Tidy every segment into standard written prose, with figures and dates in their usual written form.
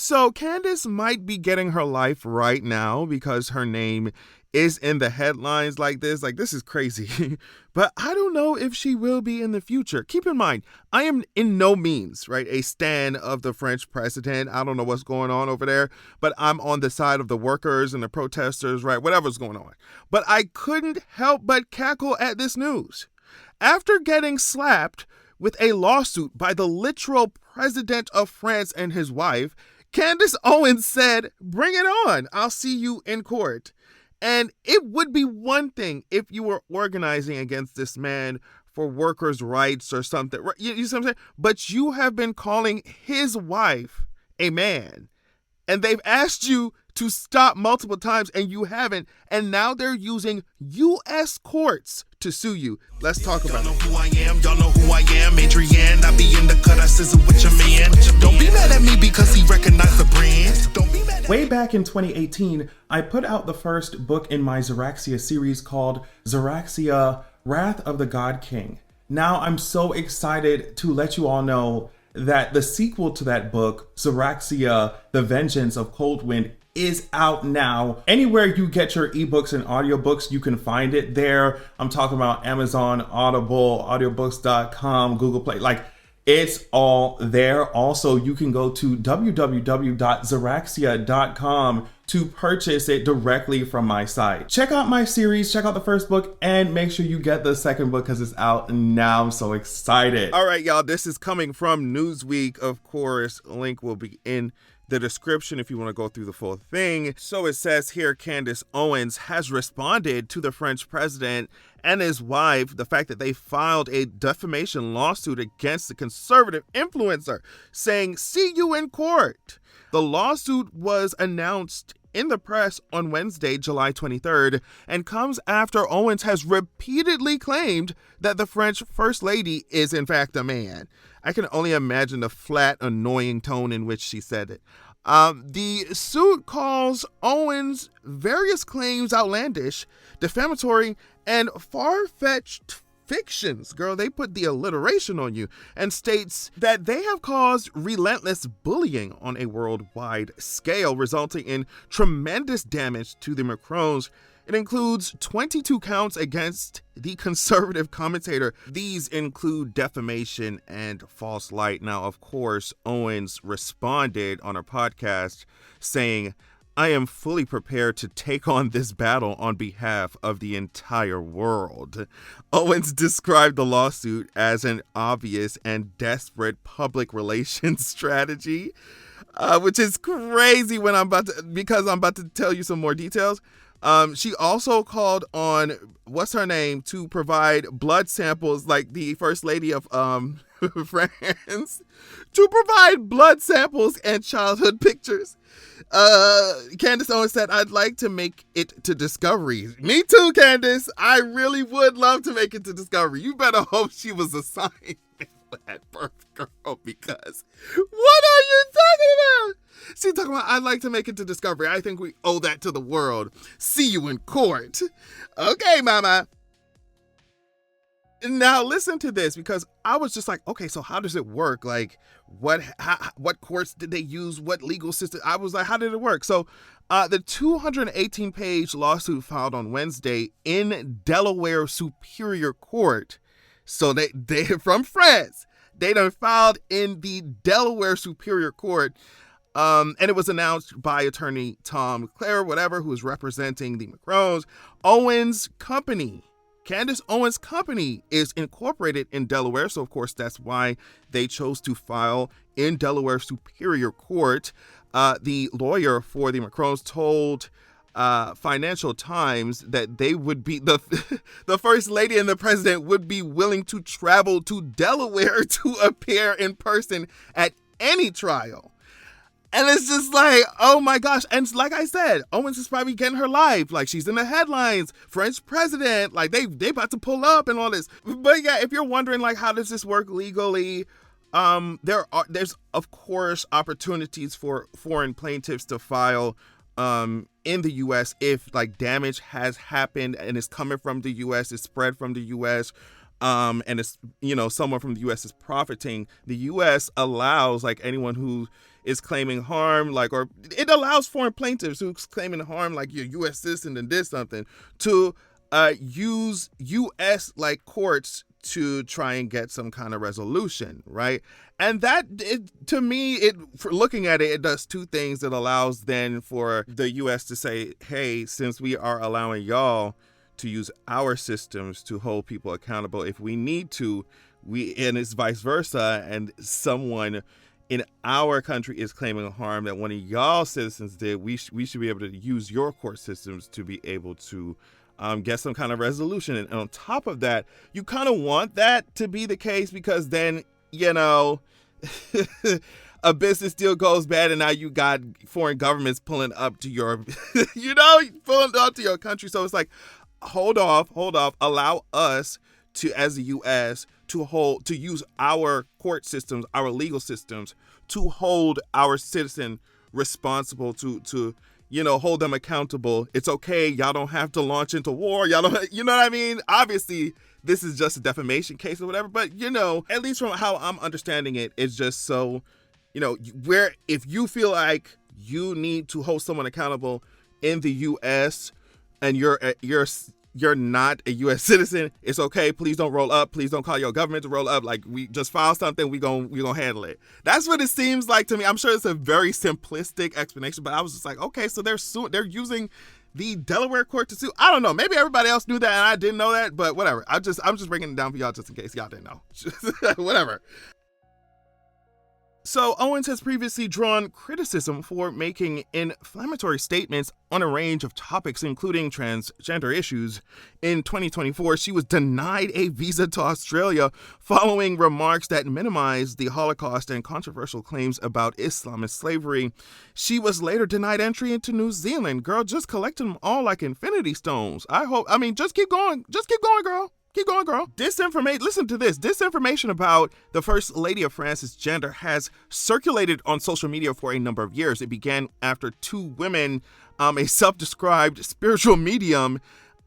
So Candace might be getting her life right now because her name is in the headlines like this. Like, this is crazy. But I don't know if she will be in the future. Keep in mind, I am in no means, right, a stan of the French president. I don't know what's going on over there, but I'm on the side of the workers and the protesters, right, whatever's going on. But I couldn't help but cackle at this news. After getting slapped with a lawsuit by the literal president of France and his wife, Candace Owens said, "Bring it on. I'll see you in court." And it would be one thing if you were organizing against this man for workers' rights or something. You see what I'm saying? But you have been calling his wife a man. And they've asked you to stop multiple times and you haven't. And now they're using U.S. courts to sue you. Let's talk about it. Y'all know who I am. Y'all know who I am. Adrienne, I be in the cut. I sizzle with your man. Don't be mad at me because he recognized the brand. Don't be mad. Way back in 2018, I put out the first book in my Xeraxia series called Xeraxia, Wrath of the God King. Now I'm so excited to let you all know that the sequel to that book, Xeraxia, The Vengeance of Coldwind, is out now. Anywhere you get your ebooks and audiobooks, you can find it there. I'm talking about Amazon, Audible, audiobooks.com, Google Play. Like, it's all there. Also, you can go to www.xeraxia.com to purchase it directly from my site. Check out my series, check out the first book, and make sure you get the second book because it's out now. I'm so excited. All right, y'all, this is coming from Newsweek, of course. Link will be in the description if you want to go through the full thing. So it says here, Candace Owens has responded to the French president and his wife, the fact that they filed a defamation lawsuit against the conservative influencer, saying, "See you in court." The lawsuit was announced in the press on Wednesday, July 23rd, and comes after Owens has repeatedly claimed that the French First Lady is in fact a man. I can only imagine the flat, annoying tone in which she said it. The suit calls Owens' various claims outlandish, defamatory, and far-fetched fictions. Girl, they put the alliteration on you, and states that they have caused relentless bullying on a worldwide scale, resulting in tremendous damage to the Macrons. It includes 22 counts against the conservative commentator. These include defamation and false light. Now, of course, Owens responded on her podcast saying, "I am fully prepared to take on this battle on behalf of the entire world." Owens described the lawsuit as an obvious and desperate public relations strategy, which is crazy because I'm about to tell you some more details. She also called on, to provide blood samples, like the First Lady of France, to provide blood samples and childhood pictures. Candace Owens said, "I'd like to make it to Discovery." Me too, Candace. I really would love to make it to Discovery. You better hope she was assigned at birth, girl, because what are you talking about? She's talking about, "I'd like to make it to Discovery. I think we owe that to the world. See you in court." Okay, mama. Now listen to this, because I was just like, okay, so how does it work? Like, what courts did they use? What legal system? I was like, how did it work? So the 218-page lawsuit filed on Wednesday in Delaware Superior Court. So they from France. They done filed in the Delaware Superior Court. And it was announced by attorney Tom Clare, who is representing the Macrons. Candace Owens' company is incorporated in Delaware. So, of course, that's why they chose to file in Delaware Superior Court. The lawyer for the Macrons told Financial Times that they would be the First Lady and the President would be willing to travel to Delaware to appear in person at any trial. And it's just like, oh my gosh. And like I said, Owens is probably getting her life. Like, she's in the headlines, French president, like they about to pull up and all this. But yeah, if you're wondering, like, how does this work legally? There's of course opportunities for foreign plaintiffs to file in the U.S. if like damage has happened and is coming from the U.S., is spread from the U.S., and it's, someone from the U.S. is profiting. The U.S. allows like anyone who is claiming harm, like, or it allows foreign plaintiffs who's claiming harm, like you're U.S. citizen and did something, to use U.S. like courts to try and get some kind of resolution, right? And that, to me, for looking at it, it does two things. It allows then for the U.S. to say, hey, since we are allowing y'all to use our systems to hold people accountable if we need to, and it's vice versa, and someone in our country is claiming harm that one of y'all citizens did, we should be able to use your court systems to be able to get some kind of resolution. And on top of that, you kind of want that to be the case, because then, a business deal goes bad and now you got foreign governments pulling up to your, pulling up to your country. So it's like, hold off, allow us to, as the U.S., to use our court systems, our legal systems, to hold our citizen responsible, to hold them accountable. It's okay. Y'all don't have to launch into war. Y'all don't, you know what I mean? Obviously, this is just a defamation case or whatever, but, at least from how I'm understanding it, it's just so, where if you feel like you need to hold someone accountable in the U.S. and you're not a U.S. citizen, it's okay. Please don't roll up. Please don't call your government to roll up. Like, we just file something. We gonna handle it. That's what it seems like to me. I'm sure it's a very simplistic explanation, but I was just like, okay, so they're using the Delaware court to sue. I don't know. Maybe everybody else knew that and I didn't know that, but whatever. I'm just breaking it down for y'all just in case y'all didn't know. Whatever. So Owens has previously drawn criticism for making inflammatory statements on a range of topics, including transgender issues. In 2024, she was denied a visa to Australia following remarks that minimized the Holocaust and controversial claims about Islamist slavery. She was later denied entry into New Zealand. Girl, just collect them all like infinity stones. Just keep going. Just keep going, girl. Keep going, girl. Listen to this. Disinformation about the First Lady of France's gender has circulated on social media for a number of years. It began after two women, a self-described spiritual medium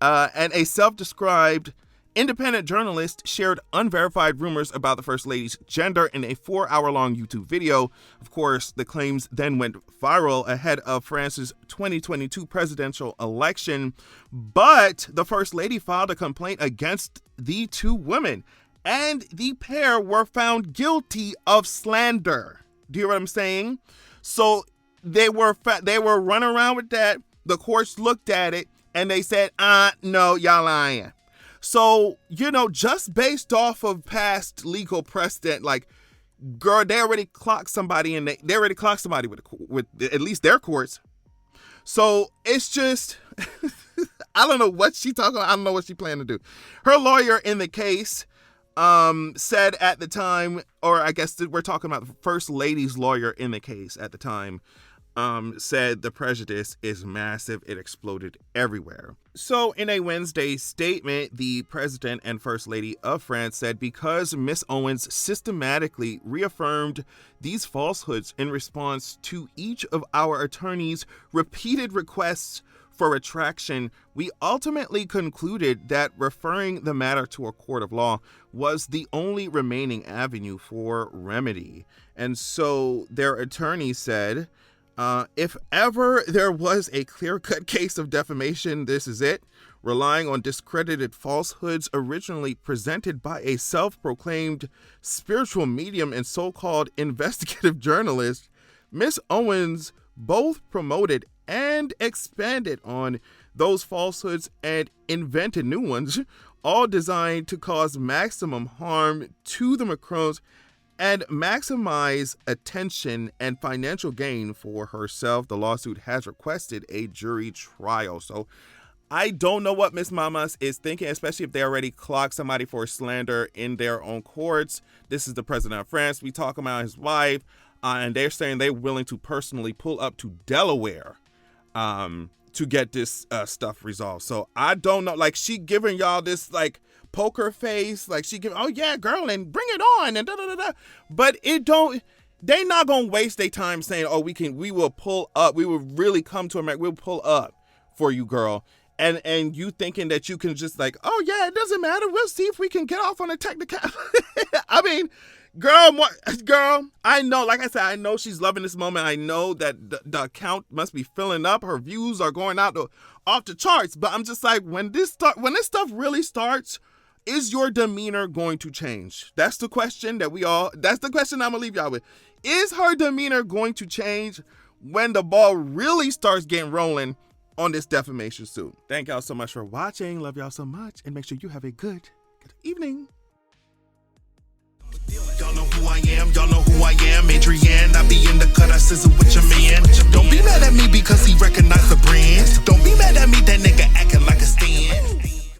and a self-described independent journalist, shared unverified rumors about the First Lady's gender in a 4-hour-long YouTube video. Of course, the claims then went viral ahead of France's 2022 presidential election. But the First Lady filed a complaint against the two women, and the pair were found guilty of slander. Do you hear what I'm saying? So they were running around with that. The courts looked at it, and they said, no, y'all lying. So, just based off of past legal precedent, like, girl, they already clocked somebody and they already clocked somebody with at least their courts. So it's just, I don't know what she talking about. I don't know what she planned to do. Her lawyer in the case said at the time, or I guess we're talking about the First Lady's lawyer in the case at the time, said the prejudice is massive. It exploded everywhere. So in a Wednesday statement, the president and First Lady of France said, because Miss Owens systematically reaffirmed these falsehoods in response to each of our attorneys' repeated requests for retraction, we ultimately concluded that referring the matter to a court of law was the only remaining avenue for remedy. And so their attorney said, if ever there was a clear-cut case of defamation, this is it. Relying on discredited falsehoods originally presented by a self-proclaimed spiritual medium and so-called investigative journalist, Miss Owens both promoted and expanded on those falsehoods and invented new ones, all designed to cause maximum harm to the Macrons and maximize attention and financial gain for herself. The lawsuit has requested a jury trial. So I don't know what Miss Mamas is thinking, especially if they already clocked somebody for slander in their own courts. This is the president of France. We talk about his wife, and they're saying they're willing to personally pull up to Delaware to get this stuff resolved. So I don't know. Like, she giving y'all this, like, poker face, like she give, oh yeah, girl, and bring it on, and da da da da. But they not gonna waste their time saying, oh, we will pull up, we will really come to America, we'll pull up for you, girl. And you thinking that you can just like, oh yeah, it doesn't matter, we'll see if we can get off on a technical. I mean, Girl, I know, like I said, I know she's loving this moment. I know that the account must be filling up. Her views are going out off the charts. But I'm just like, when this stuff really starts, is your demeanor going to change? That's the question that's the question I'm gonna leave y'all with. Is her demeanor going to change when the ball really starts getting rolling on this defamation suit? Thank y'all so much for watching. Love y'all so much. And make sure you have a good evening. Y'all know who I am, Adrienne. I be in the cut, I sizzle with your man. Don't be mad at me because he recognized the brand. Don't be mad at me, that nigga acting